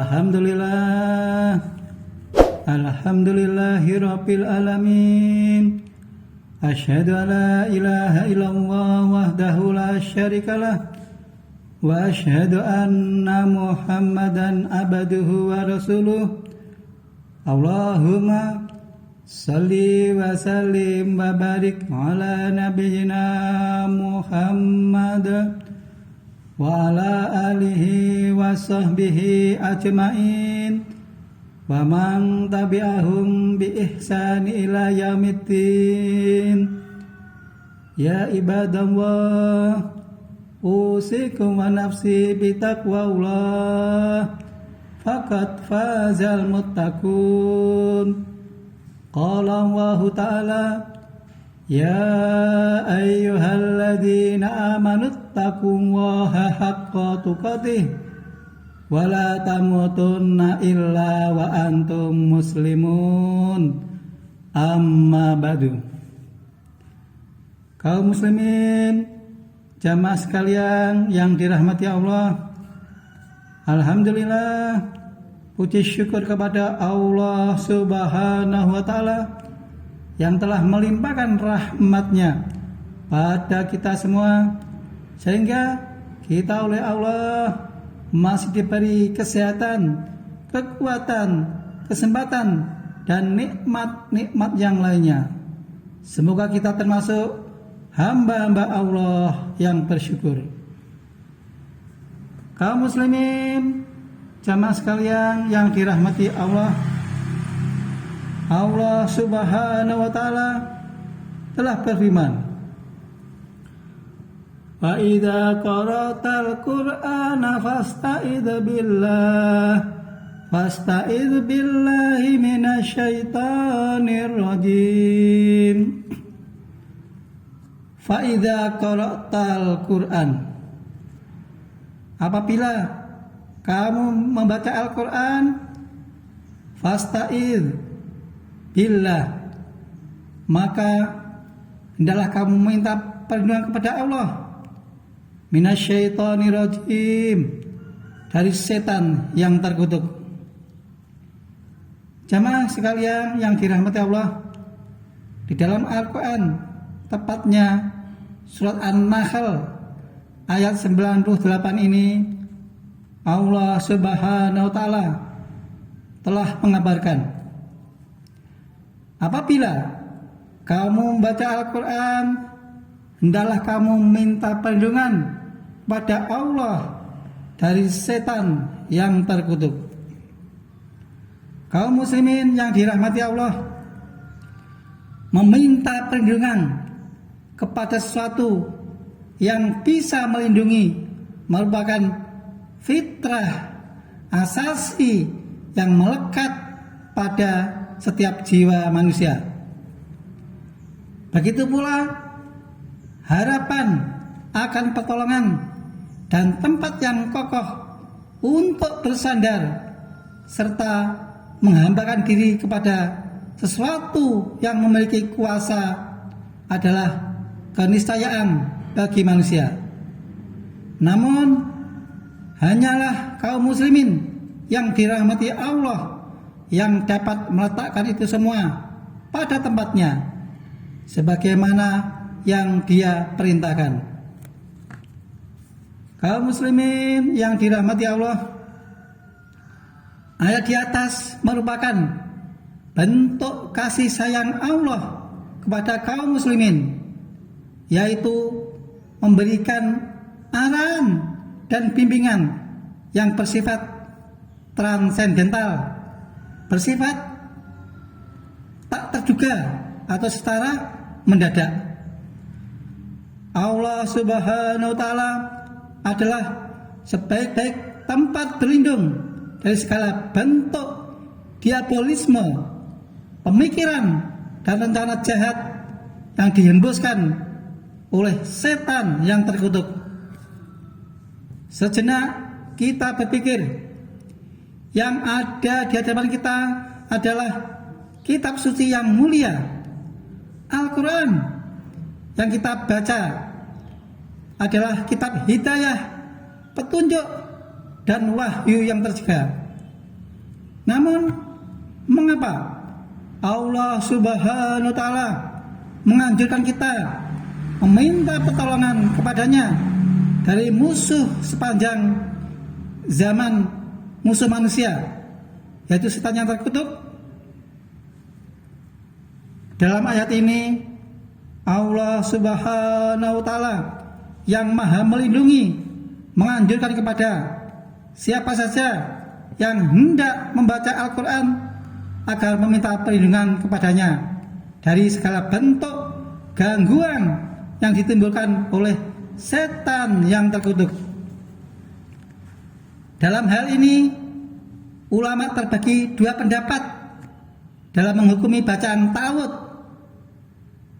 Alhamdulillah, alhamdulillahirabbil alamin. Asyhadu an la ilaha illallah wahdahu la syarikalah wa asyhadu anna Muhammadan abduhu wa rasuluh. Allahumma salli wa sallim wa barik ala nabiyyina Muhammad wa ala alihi wa sahbihi ajmain wa man tabi'ahum bi ihsani ila yaumiddin. Ya ibadallah, usikum wa nafsi bi taqwallah, faqad fazal muttaqun. Qala Allah ta'ala, ya ayyuhalladzina amanu taqullaha haqqa tuqatih wa la tamutunna illa wa antum muslimun. Amma ba'du. Kaum muslimin, jamaah sekalian yang dirahmati Allah, alhamdulillah, puji syukur kepada Allah Subhanahu wa ta'ala yang telah melimpahkan rahmat-Nya pada kita semua, sehingga kita oleh Allah masih diberi kesehatan, kekuatan, kesempatan, dan nikmat-nikmat yang lainnya. Semoga kita termasuk hamba-hamba Allah yang bersyukur. Kaum muslimin, jamaah sekalian yang dirahmati Allah, Allah Subhanahu wa ta'ala telah berfirman, wa idza qara'tal qur'ana fasta'idz billahi minasyaitonir rajim. Fa idza qara'tal qur'an, apabila kamu membaca Al-Quran, fasta'idz billah, maka hendaklah kamu minta perlindungan kepada Allah, minasyaitonir rajim, dari setan yang terkutuk. Jamaah sekalian yang dirahmati Allah, di dalam Al-Quran, tepatnya surat An-Nahl ayat 98 ini, Allah Subhanahu wa ta'ala telah mengabarkan, apabila kamu membaca Al-Quran, hendaklah kamu minta perlindungan kepada Allah dari setan yang terkutuk. Kaum muslimin yang dirahmati Allah, meminta perlindungan kepada sesuatu yang bisa melindungi merupakan fitrah asasi yang melekat pada setiap jiwa manusia. Begitu pula harapan akan pertolongan dan tempat yang kokoh untuk bersandar serta menghambakan diri kepada sesuatu yang memiliki kuasa adalah keniscayaan bagi manusia. Namun hanyalah kaum muslimin yang dirahmati Allah yang dapat meletakkan itu semua pada tempatnya sebagaimana yang Dia perintahkan. Kaum muslimin yang dirahmati Allah, ayat di atas merupakan bentuk kasih sayang Allah kepada kaum muslimin, yaitu memberikan arahan dan bimbingan yang bersifat transendental, bersifat tak terduga atau secara mendadak. Allah Subhanahu wa ta'ala adalah sebaik-baik tempat berlindung dari segala bentuk diabolisme, pemikiran dan rencana jahat yang dihembuskan oleh setan yang terkutuk. Sejenak kita berpikir, yang ada di hadapan kita adalah kitab suci yang mulia, Al-Quran. Yang kita baca adalah kitab hidayah, petunjuk, dan wahyu yang terjaga. Namun mengapa Allah Subhanahu wa taala menganjurkan kita meminta pertolongan kepadanya dari musuh sepanjang zaman, musuh manusia, yaitu setan yang terkutuk? Dalam ayat ini Allah Subhanahu wa taala yang Maha melindungi menganjurkan kepada siapa saja yang hendak membaca Al-Quran agar meminta perlindungan kepadanya dari segala bentuk gangguan yang ditimbulkan oleh setan yang terkutuk. Dalam hal ini, ulama terbagi dua pendapat dalam menghukumi bacaan ta'awudz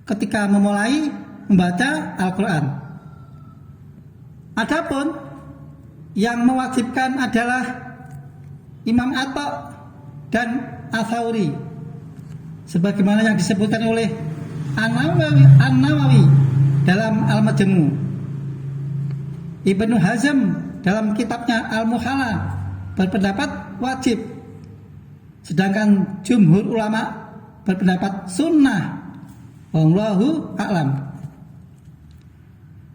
ketika memulai membaca Al-Quran. Adapun yang mewajibkan adalah Imam Atha dan Ats-Tsauri, sebagaimana yang disebutkan oleh An-Nawawi dalam Al-Majmu'. Ibnu Hazm dalam kitabnya Al-Muhalla berpendapat wajib, sedangkan jumhur ulama berpendapat sunnah. Wallahu a'lam.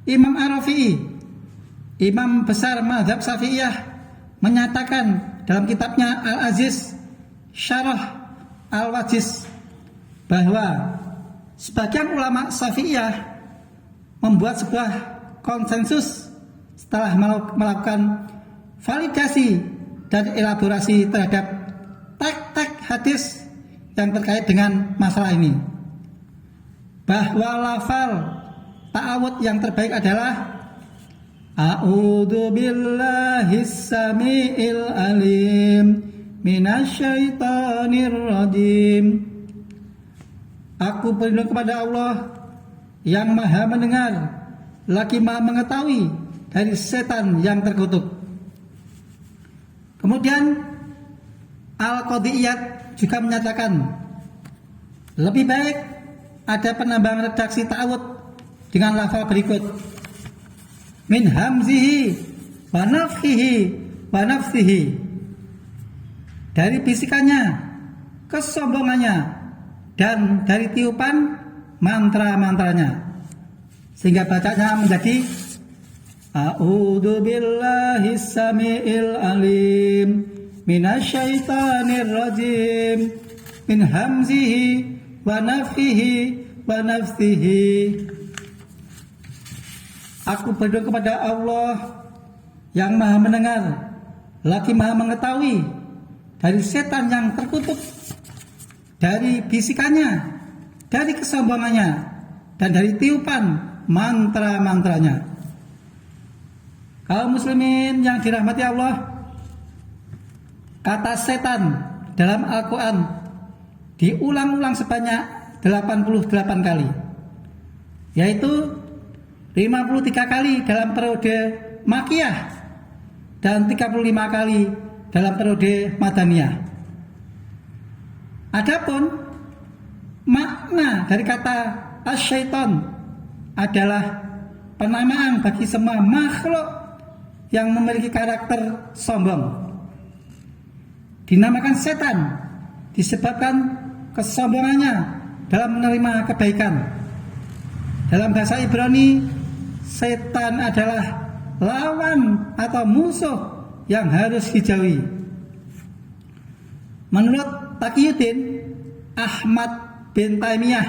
Imam Ar-Rafi'i, imam besar mazhab Syafi'iyah, menyatakan dalam kitabnya Al-Aziz Syarah Al-Wajiz bahwa sebagian ulama Syafi'iyah membuat sebuah konsensus setelah melakukan validasi dan elaborasi terhadap teks-teks hadis yang terkait dengan masalah ini, bahwa lafal ta'awudz yang terbaik adalah A'udzu billahis samiil alim minasyaitonir rajim. Aku berlindung kepada Allah yang Maha mendengar lagi Maha mengetahui dari setan yang terkutuk. Kemudian Al-Qadiyat juga menyatakan lebih baik ada penambahan redaksi ta'awudz dengan lafal berikut: min hamzihi wa nafthihi wa nafsihi, dari bisikannya, kesombongannya, dan dari tiupan mantra-mantranya, sehingga bacanya menjadi A'udzu billahis samiil alim minasyaitonir rajim min hamzihi wa nafthihi wa nafsihi. Aku berdoa kepada Allah yang Maha mendengar lagi Maha mengetahui dari setan yang terkutuk, dari bisikannya, dari kesombongannya, dan dari tiupan mantra-mantranya. Kaum muslimin yang dirahmati Allah, kata setan dalam Al-Quran diulang-ulang sebanyak 88 kali, yaitu 53 kali dalam periode Makkiyah dan 35 kali dalam periode Madaniyah. Adapun makna dari kata asyaiton adalah penamaan bagi semua makhluk yang memiliki karakter sombong. Dinamakan setan disebabkan kesombongannya dalam menerima kebaikan. Dalam bahasa Ibrani, setan adalah lawan atau musuh yang harus dijauhi. Menurut Taqiyuddin Ahmad bin Taimiyah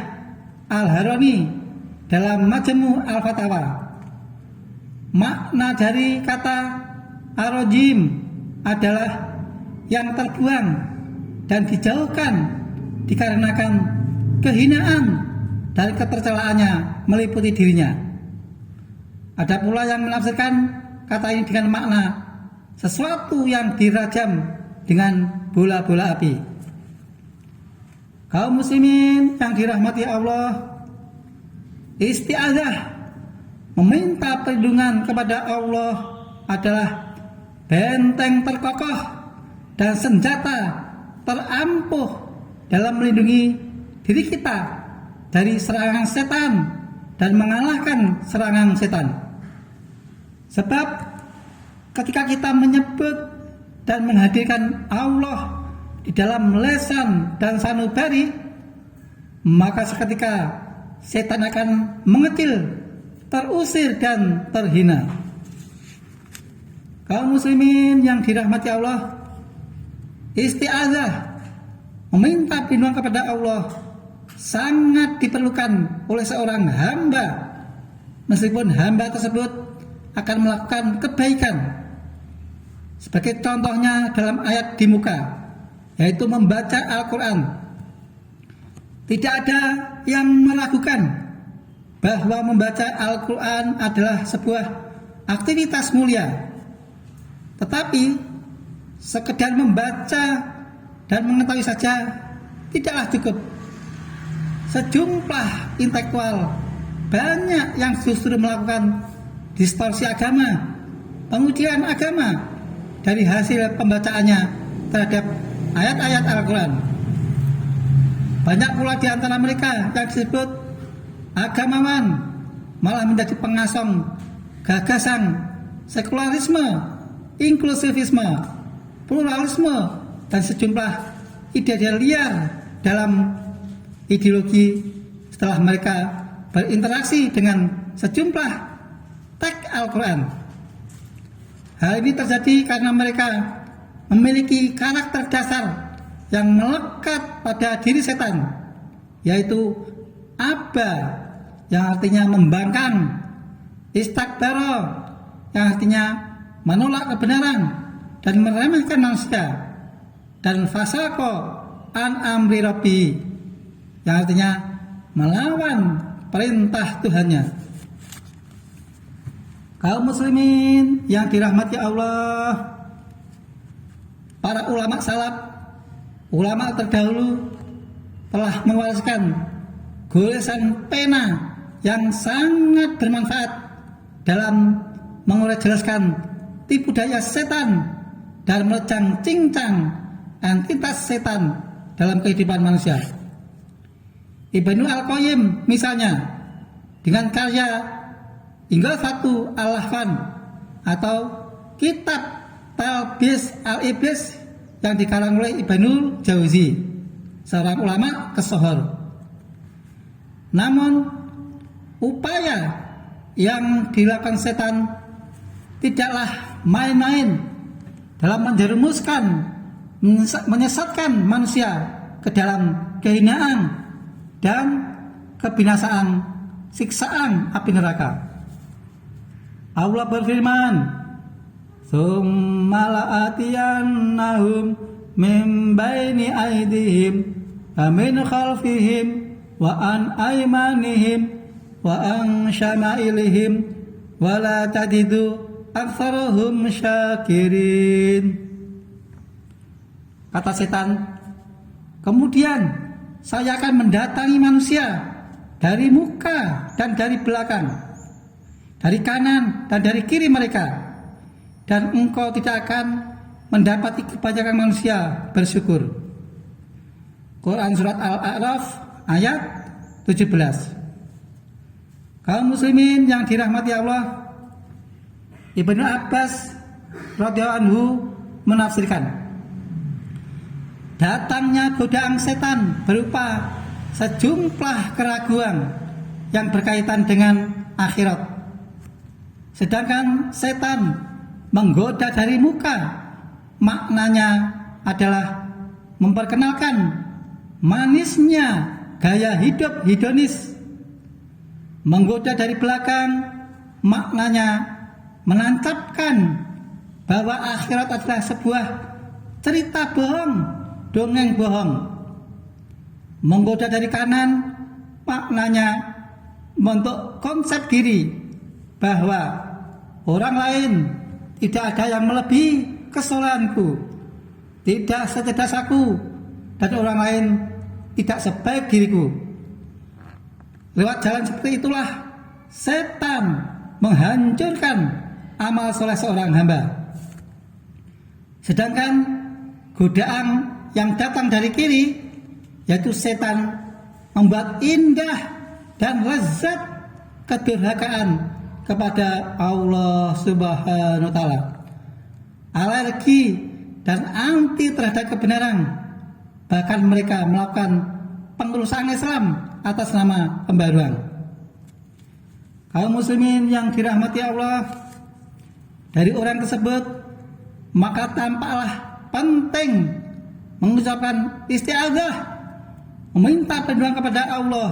Al-Harani dalam Majmu' Al-Fatawa, makna dari kata ar-rajim adalah yang terbuang dan dijauhkan dikarenakan kehinaan dan ketercelaannya meliputi dirinya. Ada pula yang menafsirkan kata ini dengan makna sesuatu yang dirajam dengan bola-bola api. Kaum muslimin yang dirahmati Allah, isti'adzah, meminta perlindungan kepada Allah, adalah benteng terkokoh dan senjata terampuh dalam melindungi diri kita dari serangan setan dan mengalahkan serangan setan. Sebab ketika kita menyebut dan menghadirkan Allah di dalam lesan dan sanubari, maka seketika setan akan mengecil, terusir dan terhina. Kaum muslimin yang dirahmati Allah, isti'adzah, meminta perlindungan kepada Allah, sangat diperlukan oleh seorang hamba, meskipun hamba tersebut akan melakukan kebaikan. Sebagai contohnya dalam ayat di muka, yaitu membaca Al-Quran. Tidak ada yang meragukan bahwa membaca Al-Quran adalah sebuah aktivitas mulia. Tetapi sekedar membaca dan mengetahui saja tidaklah cukup. Sejumlah intelektual banyak yang justru melakukan distorsi agama, pengujian agama dari hasil pembacaannya terhadap ayat-ayat Al-Quran. Banyak pula di antara mereka yang disebut agamawan malah menjadi pengasong gagasan sekularisme, inklusivisme, pluralisme, dan sejumlah ide-ide liar dalam ideologi setelah mereka berinteraksi dengan sejumlah teks Al-Quran. Hal ini terjadi karena mereka memiliki karakter dasar yang melekat pada diri setan, yaitu aba, yang artinya membangkang, istakbara, yang artinya menolak kebenaran dan meremehkan manusia, dan fasaqo an amri rabbi, yang artinya melawan perintah Tuhannya. Kaum muslimin yang dirahmati Allah, para ulama salaf, ulama terdahulu telah mewariskan goresan pena yang sangat bermanfaat dalam menjelaskan tipu daya setan dan melejang cincang entitas setan dalam kehidupan manusia. Ibnu Al-Qayyim misalnya dengan karya Ighatsatu Al-Lahfan atau kitab Talbis Al-Iblis yang dikarang oleh Ibnul Jauzi, seorang ulama kesohor. Namun upaya yang dilakukan setan tidaklah main-main dalam menjerumuskan, menyesatkan manusia ke dalam kehinaan dan kebinasaan, siksaan api neraka. Allah berfirman, "Tsumma la'atiyannahum min baini aydihim wa min khalfihim wa an aymanihim wa an syama'ilihim wa la tajidu aktsarahum syakirin." Kata setan, kemudian saya akan mendatangi manusia dari muka dan dari belakang, dari kanan dan dari kiri mereka, dan engkau tidak akan mendapati kebanyakan manusia bersyukur. Quran Surat Al-A'raf ayat 17. Kaum muslimin yang dirahmati Allah, Ibnu Abbas radhiyallahu anhu menafsirkan, datangnya godaan setan berupa sejumlah keraguan yang berkaitan dengan akhirat. Sedangkan setan menggoda dari muka, maknanya adalah memperkenalkan manisnya gaya hidup hedonis. Menggoda dari belakang, maknanya menancapkan bahwa akhirat adalah sebuah cerita bohong, dongeng bohong. Menggoda dari kanan, maknanya membentuk konsep diri bahwa orang lain tidak ada yang melebihi kesolehanku, tidak secerdas aku, dan orang lain tidak sebaik diriku. Lewat jalan seperti itulah setan menghancurkan amal soleh seorang hamba. Sedangkan godaan yang datang dari kiri, yaitu setan, membuat indah dan lezat kedurhakaan kepada Allah Subhanahu wa taala. Alergi dan anti terhadap kebenaran bahkan mereka melakukan pengerusakan Islam atas nama pembaruan. Kaum muslimin yang dirahmati Allah, dari orang tersebut maka tampaklah penting mengucapkan isti'adzah, meminta perlindungan kepada Allah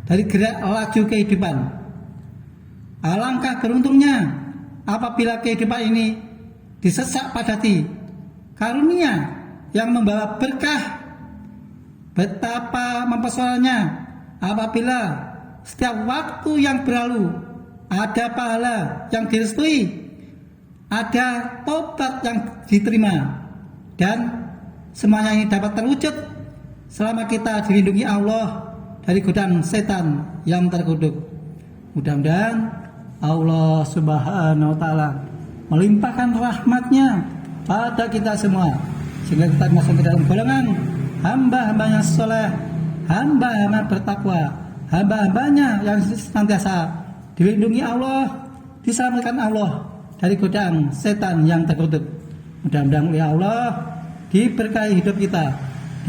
dari gerak laju kehidupan. Alangkah beruntungnya apabila kehidupan ini disesak padati karunia yang membawa berkah. Betapa mempesonanya apabila setiap waktu yang berlalu ada pahala yang direstui, ada tobat yang diterima, dan semuanya ini dapat terwujud selama kita dilindungi Allah dari godaan setan yang terkutuk. Mudah-mudahan Allah Subhanahu wa Ta'ala melimpahkan rahmatnya pada kita semua, sehingga kita masuk ke dalam golongan hamba-hambanya soleh, hamba-hamba bertakwa, hamba-hambanya yang senantiasa dilindungi Allah, diselamatkan Allah dari godaan setan yang terkutuk. Mudah-mudahan oleh Allah diberkahi hidup kita,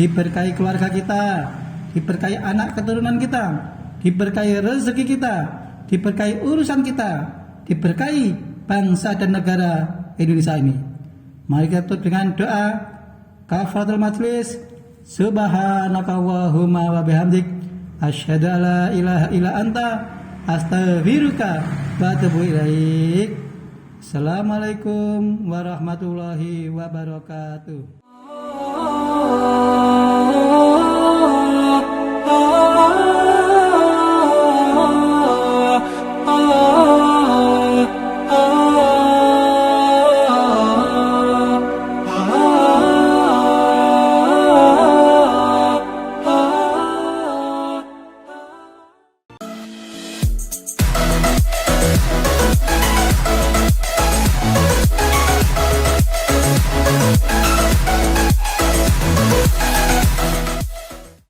diberkahi keluarga kita, diberkahi anak keturunan kita, diberkahi rezeki kita, diberkahi urusan kita, diberkahi bangsa dan negara Indonesia ini. Mari kita tutup dengan doa kafaratul majlis. Subhanakallahumma wa bihamdik, asyhadu an la ilaha illa anta, astaghfiruka wa atubu ilaik. Assalamualaikum warahmatullahi wabarakatuh.